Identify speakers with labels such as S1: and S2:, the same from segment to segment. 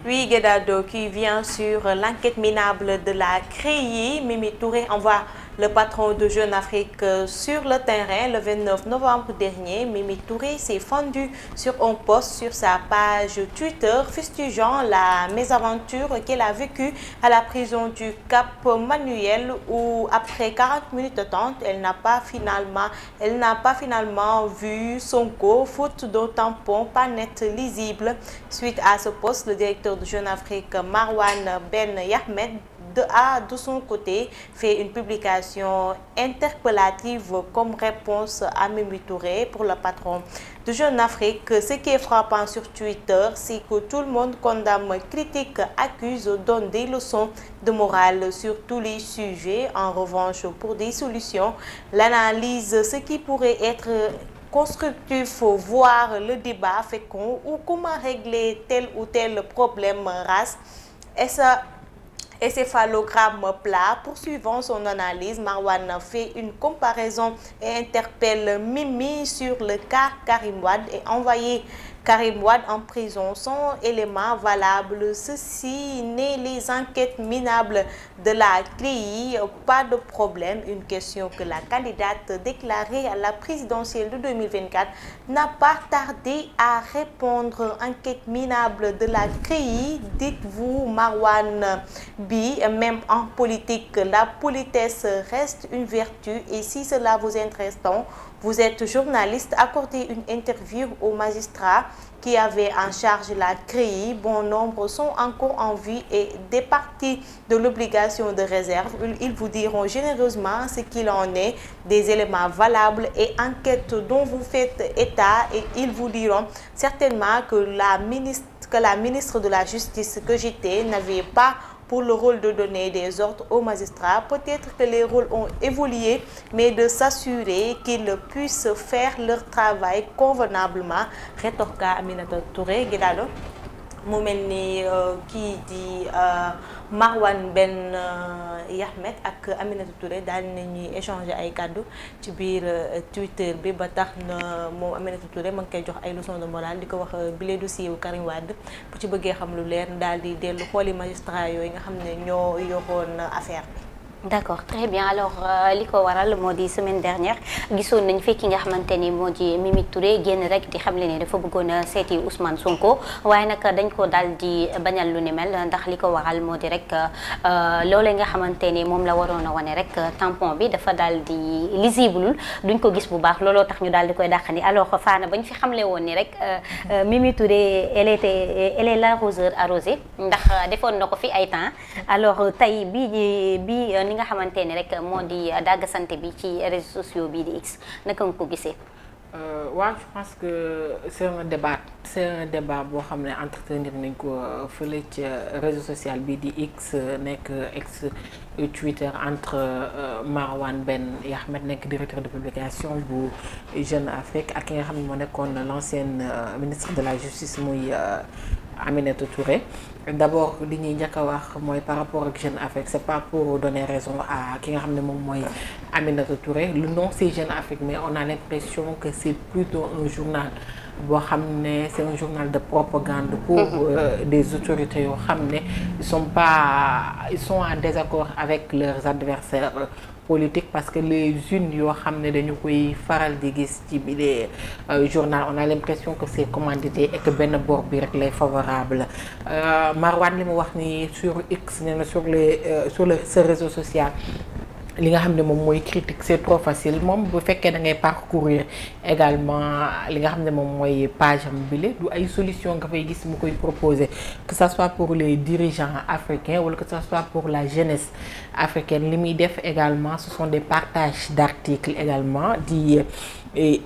S1: Oui, Guédado qui vient sur l'enquête minable de la CREI. Mimi Touré envoie le patron de Jeune Afrique sur le terrain le 29 novembre dernier. Mimi Touré s'est fendu sur un post sur sa page Twitter fustigeant la mésaventure qu'elle a vécue à la prison du Cap Manuel où après 40 minutes d'attente, elle n'a pas finalement vu Sonko faute d'un tampon pas net lisible. Suite à ce post, le directeur de Jeune Afrique Marwan Ben Yahmed de son côté fait une publication interpellative comme réponse à Mimi Touré pour le patron de Jeune Afrique. Ce qui est frappant sur Twitter, c'est que tout le monde condamne, critique, accuse, donne des leçons de morale sur tous les sujets. En revanche, pour des solutions, l'analyse, ce qui pourrait être constructif, voir le débat fécond ou comment régler tel ou tel problème race. Et ça encéphalogramme plat. Poursuivant son analyse, Marwan fait une comparaison et interpelle Mimi sur le cas Karim Wade et envoyé Karim Wade en prison sans élément valable. Ceci n'est les enquêtes minables de la CREI, pas de problème. Une question que la candidate déclarée à la présidentielle de 2024 n'a pas tardé à répondre. Enquête minable de la CREI, dites-vous Marwan Bi, même en politique, la politesse reste une vertu et si cela vous intéresse, vous êtes journaliste, accordez une interview aux magistrats qui avaient en charge la CREI. Bon nombre sont encore en vie et départis de l'obligation de réserve. Ils vous diront généreusement ce qu'il en est, des éléments valables et enquêtes dont vous faites état et ils vous diront certainement que la ministre de la Justice que j'étais n'avait pas pour le rôle de donner des ordres aux magistrats. Peut-être que les rôles ont évolué, mais de s'assurer qu'ils puissent faire leur travail convenablement. Rétorqua Aminata Touré. Guédalo mu mel ni kii di Marwan Ben Yahmed ak Aminata Touré daal nañuy échanger ay kàddu ci biir Twitter bi ba tax na moom Aminata Touré ma ngi koy jox ay leçons de morale di ko wax bile dossier wu Karim Wade bu ci bëggee xam lu leer daal di dellu xooli magistrat yooyu nga xam ne ñoo yoroon affaire bi.
S2: D'accord, très bien. Alors li ko waral moo di semaine dernière gisoon nañ fi ki nga xamante ni moo di Mimi Touré génn rek di xamle ne dafa bëggoon a seeti Ousmane Sonko waaye nag dañ ko daal di bañal lu ni mel ndax li ko waral moo di rek loolee nga xamante ni moom la waroon a wane rek tampon bi dafa daal di lisible duñ ko gis bu baax looloo tax ñu daal di koy dàqani. Alors Fana bañ fi xamle woon ni rek Mimi Touré elle est l'arroseur arrosé ndax defoon na ko fi ay temps. Alors tey bi ni nga xamante ni rek moo di dagg santé bi ci réseaux sociaux bii di X naka nga ko gisee.
S3: waaw je pense que c'est un débat boo xam ne entretenir nañ ko fële ci réseau social bii di X nekk ex Twitter entre Marwan Ben Yahmed nekk directeur de publication bu Jeune Afrique ak ki nga xam ne moo nekkoon l'ancienne ministre de la justice muy Aminata Touré. D'abord li ñuy njëkk a wax mooy par rapport ak Jeune Afrique c'est pas pour donner raison à ki nga xam ne moom mooy Aminata Touré. Le nom c'est Jeune Afrique mais on a l'impression que c'est plutôt un journal boo xam ne c'est un journal de propagande pour des autorités yoo xam ne ils sont en désaccord avec leurs adversaires politique parce que les unes yoo xam ne dañu koy faral di gis ci bile journal on a l'impression que c'est commandité et que benn bord bi rek lay favorable Marwan li mu wax ni sur X nee na sur ce réseau social li nga xam ne moom mooy critique c'est trop facile moom bu fekkee da ngay parcourir également li nga xam ne moom mooy page am bile du ay solution nga fay gis mu koy proposer que ça soit pour les dirigeants africains wala que ça soit pour la jeunesse africaine li muy def également ce sont des partages d'articles également di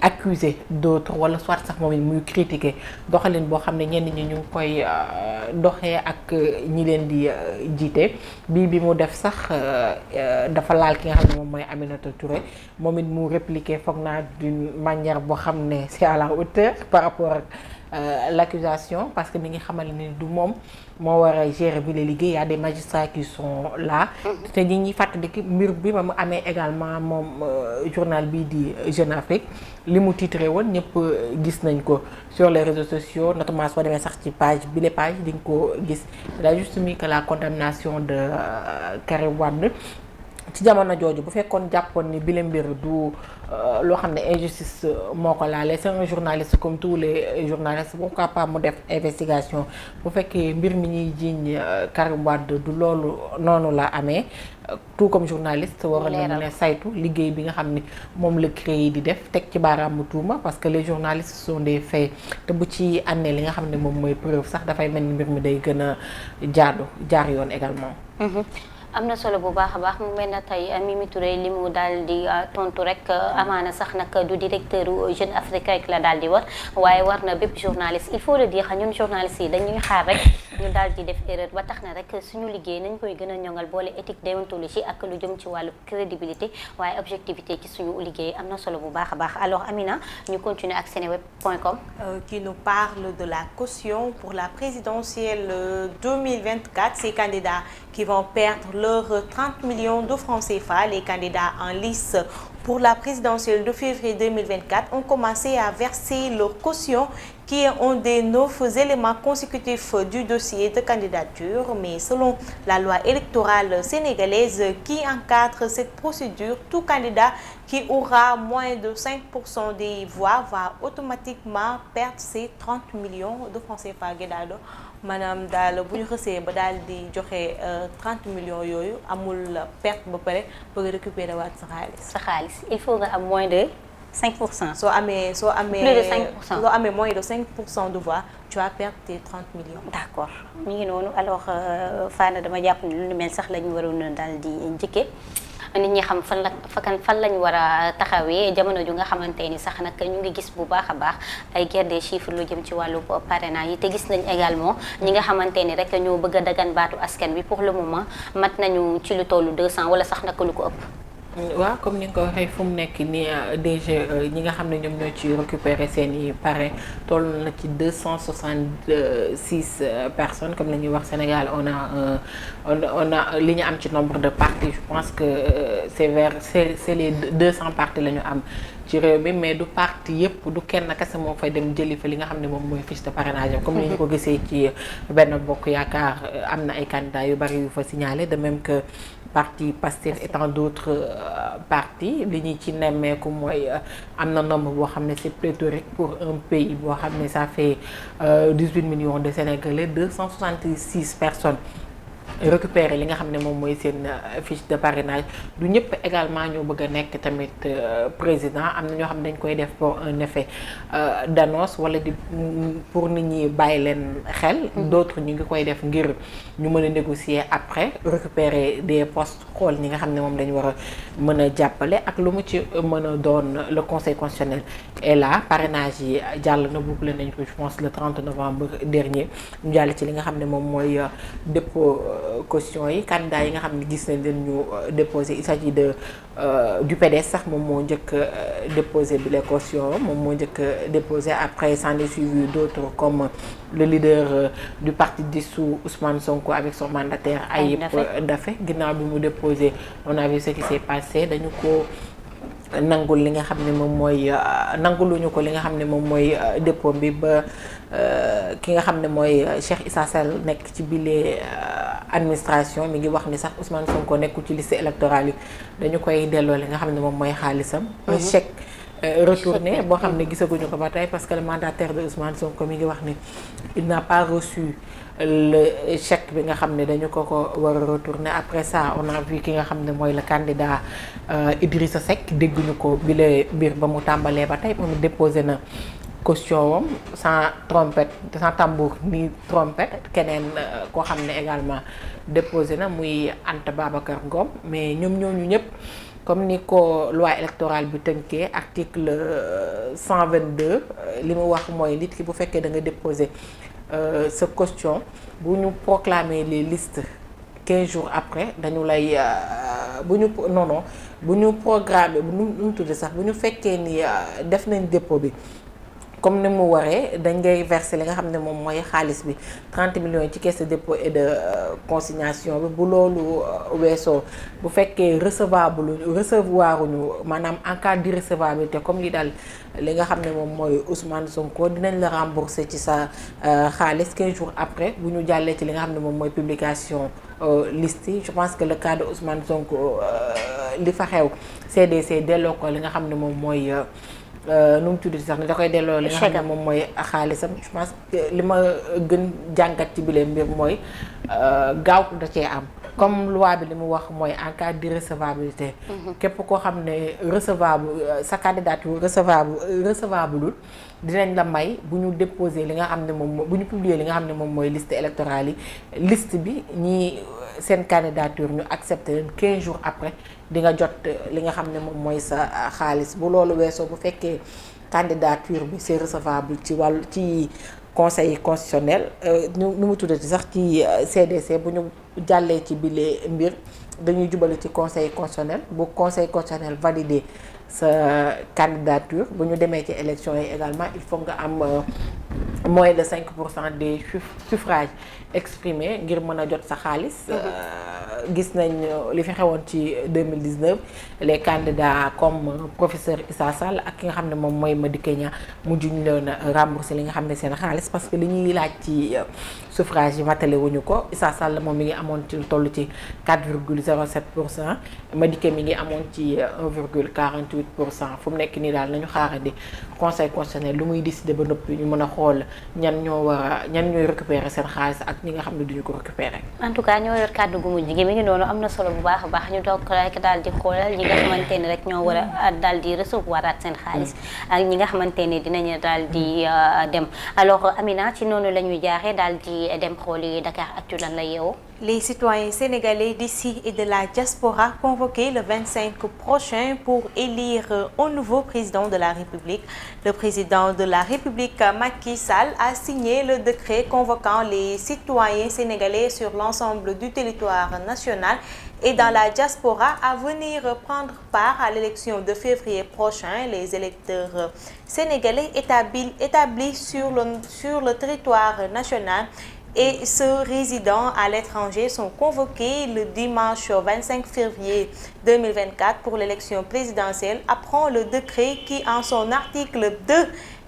S3: accuser d'autres wala soit sax moom it muy critiquer doxalin boo xam ne ñenn ñi ñu ngi koy doxee ak ñi leen di jiite bi mu def sax dafa laal ki nga xam ne moom mooy Aminata Touré moom it mu répliquer foog naa d'une manière boo xam ne c'est à la hauteur par rapport ak l'accusation parce que mi ngi xamal ni du moom moo war a gérer bi la liggéey y a des magistrats qui sont là. te ñi ñuy fàttali mbir bi ma mu amee également moom journal bii di Jeune Afrique li mu titré woon ñëpp gis nañ ko sur les réseaux sociaux notamment soo demee sax ci page bi les pages di nga ko gis il a juste mis que la condamnation de Karim Wade ci jamono jooju bu fekkoon jàppoon ni bile mbir du loo xam ne injustice moo ko laale c'est un journaliste comme tous les journalistes pourquoi pas mu def investigation bu fekkee mbir mi ñuy jiiñ Karim Wade du loolu noonu la amee tout comme journaliste waroon na mën a saytu liggéey bi nga xam ni moom la CREI di def teg ci baaraamu tuuma parce que les journalistes sont des faits te bu ci àndee li nga xam ne moom mooy preuve sax dafay mel ni mbir mi day gën a jaar yoon également.
S2: am na solo bu baax a baax mu mel na tey Mimi Touré li mu daal di tontu rek amaana sax nag du directeur Jeune Afrique rek la daal di war waaye war na bépp journaliste il faut le dire ñun journalistes yi dañuy xaar rek ñu daal di def erreur ba tax na rek suñu liggéey nañ koy gën a ñoŋal boole éthique déontologie ak lu jëm ci wàllu crédibilité waaye objectivité ci suñu liggéey am na solo bu baax a baax alors Amina ñu continuer ak seneweb.com
S1: qui nous parle de la caution pour la présidentielle 2024. Ces candidats qui vont perdre leurs 30 millions de francs CFA. Les candidats en lice pour la présidentielle de février 2024 ont commencé à verser leur caution qui est un des 9 éléments consécutifs du dossier de candidature. Mais selon la loi électorale sénégalaise qui encadre cette procédure, tout candidat qui aura moins de 5% des voix va automatiquement perdre ses 30 millions de francs CFA. Guédado maanaam daal bu ñu xësee ba daal di joxe 30 millions yooyu amul perte ba pare bëgg récupérer waat sa xaalis.
S2: sa xaalis il faut nga am moins de 5%.
S1: soo amee
S2: plus de 5%.
S1: soo amee moins de 5% de voix tu vas perdre tes 30 millions.
S2: d'accord mi ngi noonu alors Fana dama jàpp ne lu mel sax la ñu waroon a daal di njëkkee nit ñi xam fan lañ war a taxawee jamono ju nga xamante ni sax nag ñu ngi gis bu baax a baax ay guerre des chiffres lu jëm ci wàllu parrainage yi te gis nañ également ñi nga xamante ni rek ñoo bëgg a dagan baatu askan bi pour le moment mat nañu ci lu tollu 200 wala sax naka lu ko ëpp.
S3: waaw comme ni nga ko waxee fu mu nekk nii DG ñi nga xam ne ñoom ñoo ci récupérer seen i parrain toll na ci 266 personnes comme la ñuy wax Sénégal on a li ñu am ci nombre de partis je pense que c'est les 200 partis la ñu am ci réew mi mais du parti yëpp du kenn kese moo fay dem jëli fa li nga xam ne moom mooy fiche de parrainage comme ni ñu ko gisee ci Benno Bokk Yaakaar am na ay candidats yu bari yu fa signalé de même que parti Pastef et tant d'autres partis li ñu ci nemmeeku mooy am na nombre boo xam ne c'est pléthorique pour un pays boo xam ne ça fait 18 millions de Sénégalais 266 personnes récupérer li nga xam ne moom mooy seen fiche de parrainage du ñëpp également ñoo bëgg a nekk tamit président am na ñoo xam ne dañ koy def pour un effet d'annonce wala di pour nit ñi bàyyi leen xel d'autres ñu ngi koy def ngir ñu mën a négocier après récupérer des postes xool ñi nga xam ne moom dañu war a mën a jàppale ak lu mu ci mën a doon le conseil constitutionnel est là parrainage yi jàll na bouclé nañ ko je pense le 30 novembre dernier ñu jàll ci li nga xam ne moom mooy dépôt caution yi candidat yi nga xam ne gis nañ leen ñu déposé il s'agit de du PDS sax moom moo njëkk déposé bi les cautions moom moo njëkk déposé après s'en est suivi d'autres comme le leader du parti dissous Ousmane Sonko avec son mandataire Ayib Daffé ginnaaw bi mu déposé on a vu ce qui s'est passé dañu ko nangul li nga xam ne moom mooy nanguluñu ko li nga xam ne moom mooy dépôt bi ba ki nga xam ne mooy Cheikh Issa Sall nekk ci bile administration mi ngi wax ni sax Ousmane Sonko nekkul ci liste électorale yi dañu koy delloo li nga xam ne moom mooy xaalisam. un chèque retourné boo xam ne gisaguñu ko ba tey parce que le mandataire de Ousmane Sonko mi ngi wax ni il n'a pas reçu le chèque bi nga xam ne dañu ko war a retourner après ça on a vu ki nga xam ne mooy le candidat Idrissa Seck dégguñu ko bile mbir ba mu tàmbalee ba tey moom déposé na caution wam sans trompette sans tambour ni trompette keneen koo xam ne également déposé na muy Anta Babacar Ngom mais ñoom ñooñu ñëpp comme ni ko loi électorale bi tënkee article 122 li mu wax mooy nit ki bu fekkee da nga déposé sa caution bu ñu proclamer les listes 15 jours après dañu lay bu ñu programmer bu ñu tuddee sax bu ñu fekkee ni def nañ dépôt bi comme ni mu waree dañ ngay verser li nga xam ne moom mooy xaalis bi 30 millions ci caisse de dépôt et de consignation bi. bu loolu weesoo bu fekkee recevoiruñu maanaam en cas d'irrecevabilité comme li daal li nga xam ne moom mooy Ousmane Sonko dinañ la rembourser ci sa xaalis 15 jours après bu ñu jàllee ci li nga xam ne moom mooy publication liste yi. je pense que le cas de Ousmane Sonko li fa xew CDC delloo ko li nga xam ne moom mooy nu mu tudd sax ne da koy delloo li nga xam ne moom mooy xaalisam. je pense que li ma gën jàngat ci bile mbir mooy gaaw da cee am. comme loi bi li mu wax mooy en cas d'irrecevabilité. képp koo xam ne recevable sa candidature recevable dinañ la may bu ñu déposer li nga xam ne moom bu ñu publier li nga xam ne moom mooy liste électorale yi liste bi ñii seen candidature ñu accepté leen 15 jours après di nga jot li nga xam ne moom mooy sa xaalis. bu loolu weesoo bu fekkee candidature bi c'est recevable ci wàllu ci conseil constitutionnel nu mu tuddati sax ci CDC bu ñu jàllee ci bile mbir dañuy jubale ci conseil constitutionnel bu conseil constitutionnel validé sa candidature bu ñu demee ci élection yi également il faut nga am moins de 5% des suffrages exprimés ngir mën a jot sa xaalis. gis nañ li fi xewoon ci 2019 les candidats comme professeur Issa Sall ak ki nga xam ne moom mooy Madické Niang mujj ñu leen rembourser li nga xam ne seen xaalis parce que li ñuy laaj ci suffrage yi matale wuñu ko. Issa Sall moom mi ngi amoon ci lu toll ci 4,07%, Madické mi ngi amoon ci 1,48%. fu mu nekk nii daal nañu xaarandi conseil constitutionnel lu muy décider ba noppi ñu mën a xool ñan ñooy récupérer seen xaalis ak ñi nga xam ne duñu ko récupérer.
S2: en tout cas ñoo yor kàddu gu mujj gi mi ngi noonu am na solo bu baax a baax ñu toog rek daal di xoolal ñi nga xamante ne rek ñoo war a daal di recevoir at seen xaalis ak ñi nga xamante ne dinañu daal di dem. alors Amina ci noonu la ñuy jaaxee daal di dem xooli Dakaractu lan la yeewoo.
S1: Les citoyens sénégalais d'ici et de la diaspora convoqués le 25 prochain pour élire un nouveau président de la République. Le président de la République, Macky Sall, a signé le décret convoquant les citoyens sénégalais sur l'ensemble du territoire national et dans la diaspora à venir prendre part à l'élection de février prochain. Les électeurs sénégalais établis sur le territoire national et ceux résidant à l'étranger sont convoqués le dimanche 25 février 2024 pour l'élection présidentielle, apprend le décret qui, en son article 2,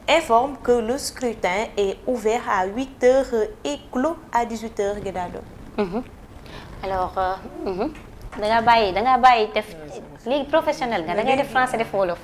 S1: informe que le scrutin est ouvert à 8h et clos à 18h. Guédado.
S2: Alors, da nga bàyyi def léegi professionnel nga da ngay def français def wolof.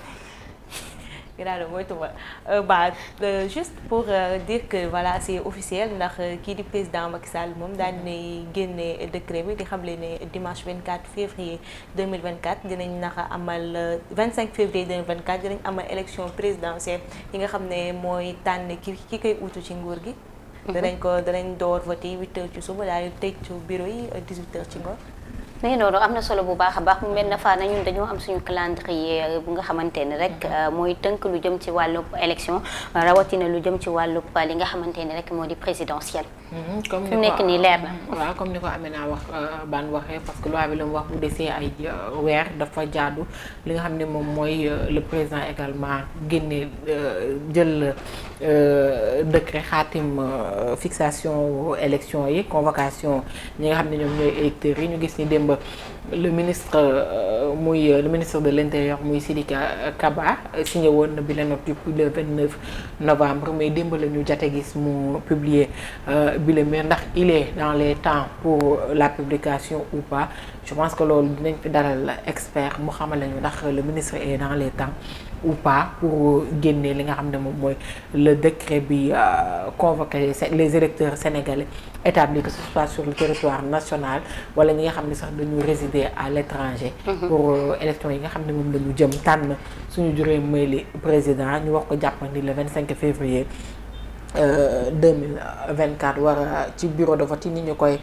S1: Juste pour dire que voilà c'est officiel ndax kii di président Macky Sall moom daal di génne décret bi di xamle ne dimanche 24 février 2024 dinañ naka amal 25 février 2024 dinañ amal élection présidentielle yi nga xam ne mooy tànn ki koy uutu ci nguur gi. danañ door voté 8h ci suba daal di tëj bureau yi 18h ci ngoon.
S2: mais noonu am na solo bu baax a baax mu mel na fa na ñun dañoo am suñu calendrier bu nga xamante ne rek mooy tënk lu jëm ci wàllub élection rawatina lu jëm ci wàllub li nga xamante ne rek moo di présidentielle.
S3: comme
S2: fi mu nekk nii leer na.
S3: waaw comme ni ko Amina wax waxee parce que loi bi la mu wax bu desee ay weer dafa jaadu li nga xam ne moom mooy le président également génne jël décret xaatim fixation élection yi convocation ñi nga xam ne ñoom ñooy électeurs yi ñu gis ni démb le ministre de l'intérieur muy Sidiki Kaba signé woon na bi la note depuis le 29 novembre mais démb la ñu jate gis mu publier bi la mais ndax il est dans les temps pour la publication ou pas. je pense que loolu dinañ fi dalal expert mu xamal lañu ndax le ministre est dans les temps ou pas pour génne li nga xam ne moom mooy le décret bi convoquer les électeurs sénégalais établis que ce soit sur le territoire national wala ñi nga xam ne sax dañu résider à l'étranger pour élection yi nga xam ne moom lañu jëm tànn suñu juróomeeli président ñu wax ko jàppandi le 25 février 2024 war a ci bureau de vote yi ni ñu koy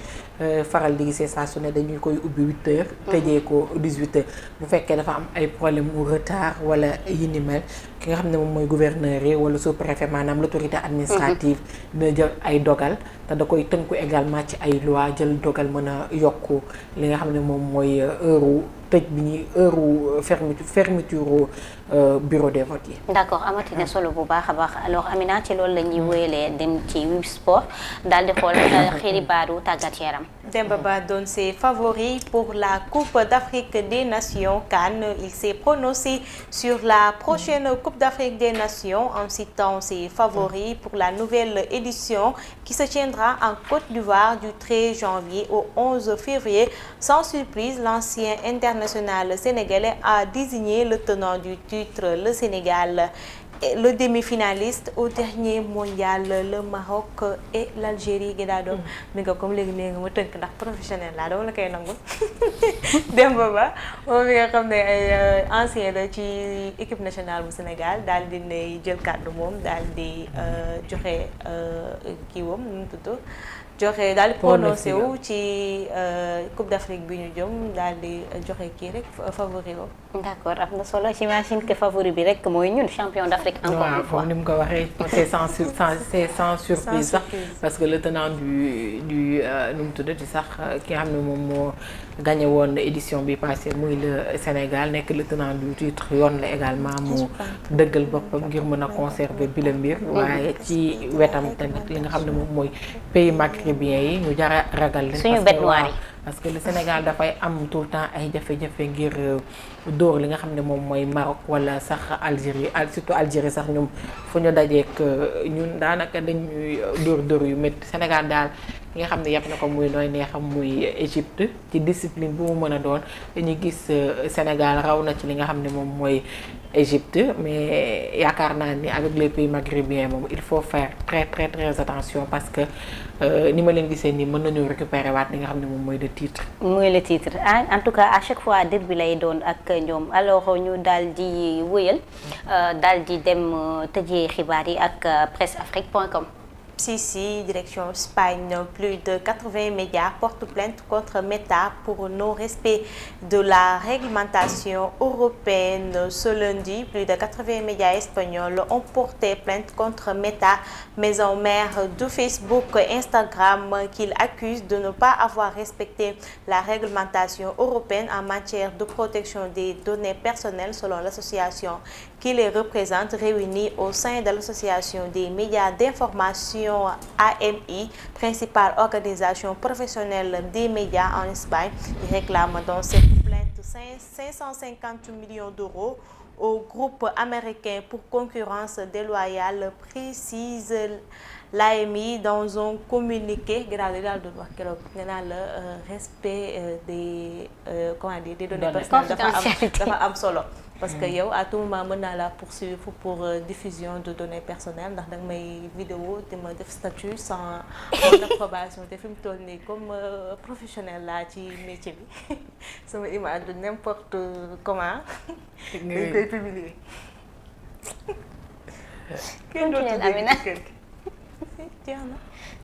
S3: faral di gisee saa su ne dañuy koy ubbi 8h. tëjee ko 18h bu fekkee dafa am ay problème mu retard wala yi ni mel ki nga xam ne moom mooy gouverneur yi wala sous-préfet maanaam l'autorité administrative dina jël ay dogal te da koy tënku également ci ay loi jël dogal mën a yokku li nga xam ne moom mooy heure tëj bi ñuy heure fermeture bureau des votes yi.
S2: d'accord amati na solo bu baax a baax alors Amina ci loolu la ñuy wéyalee dem ci Web Sport daal di xool xibaaru tàggat yaram.
S1: Demba Ba donne ses favoris pour la Coupe d'Afrique des Nations CAN. Il s'est prononcé sur la prochaine Coupe d'Afrique des Nations en citant ses favoris pour la nouvelle édition qui se tiendra en Côte d'Ivoire du 13 janvier au 11 février. Sans surprise, l'ancien international sénégalais a désigné le tenant du titre, le Sénégal. Et le demi-finaliste au dernier mondial, le Maroc et l'Algérie. Gëdaado mi nga comme léegi nee nga ma tënk ndax professionnel laa dama la koy nangu. Demba Ba moom mi nga xam ne ay ancien la ci équipe nationale bu Sénégal daal di ne jël kàddu moom daal di joxe kii woom nu mu tudd joxe daal di prononcé wu ci Coupe d'Afrique bi ñu jëm daal di joxe kii rek favori wo.
S2: d'accord am na solo j'imagine que favori bi rek mooy ñun champion d'Afrique encore une fois.
S3: ni mu ko waxee c'est sans surprise sax parce que le tenant du nu mu tuddati sax ki nga xam ne moom moo gagné woon édition bi passé muy le Sénégal nekk le tenant du titre yoon la également mu dëggal boppam ngir mën a conserver bi la mbir waaye ci wetam tamit li nga xam ne moom mooy pays maghrébien yi ñu jara ragal leen
S2: suñu bête noire yi
S3: parce que le Sénégal dafay am tout le temps ay jafe-jafe ngir dóor li nga xam ne moom mooy Maroc wala sax Algérie surtout Algérie sax ñoom fu ñu dajeek ñun daanaka dañuy dóor yu métti Sénégal daal ki nga xam ne yàpp na ko muy nooy neexam muy Égypte ci discipline bu mu mën a doon dañuy gis Sénégal raw na ci li nga xam ne moom mooy Égypte mais yaakaar naa ni avec les pays maghrébins moom il faut faire très attention parce que ni ma leen gisee nii mën nañu récupérer waat li nga xam ne moom mooy le titre.
S2: mooy le titre en tout cas à chaque fois derby lay doon ak ñoom alors ñu daal di wëyal daal di dem tëjee xibaar yi ak presseafrique.com.
S1: Si, direction Espagne, plus de 80 médias portent plainte contre Meta pour non-respect de la réglementation européenne. Ce lundi, plus de 80 médias espagnols ont porté plainte contre Meta, maison mère de Facebook et Instagram, qu'ils accusent de ne pas avoir respecté la réglementation européenne en matière de protection des données personnelles selon l'association qui les représente, réunie au sein de l'association des médias d'information AMI, principale organisation professionnelle des médias en Espagne. Il réclame dans cette plainte 550 millions d'euros au groupe américain pour concurrence déloyale, précise l'AMI dans un communiqué. Respect des données personnelles dafa am solo parce que yow à tout moment mën naa la poursuivre pour diffusion de données personnelles ndax danga may vidéo te ma def statut sans mon approbation te fi mu toll nii comme professionnel laa ci métier bi sama image de n'importe comment dañ koy publier kenn dootu dégg ci kër gi jeex na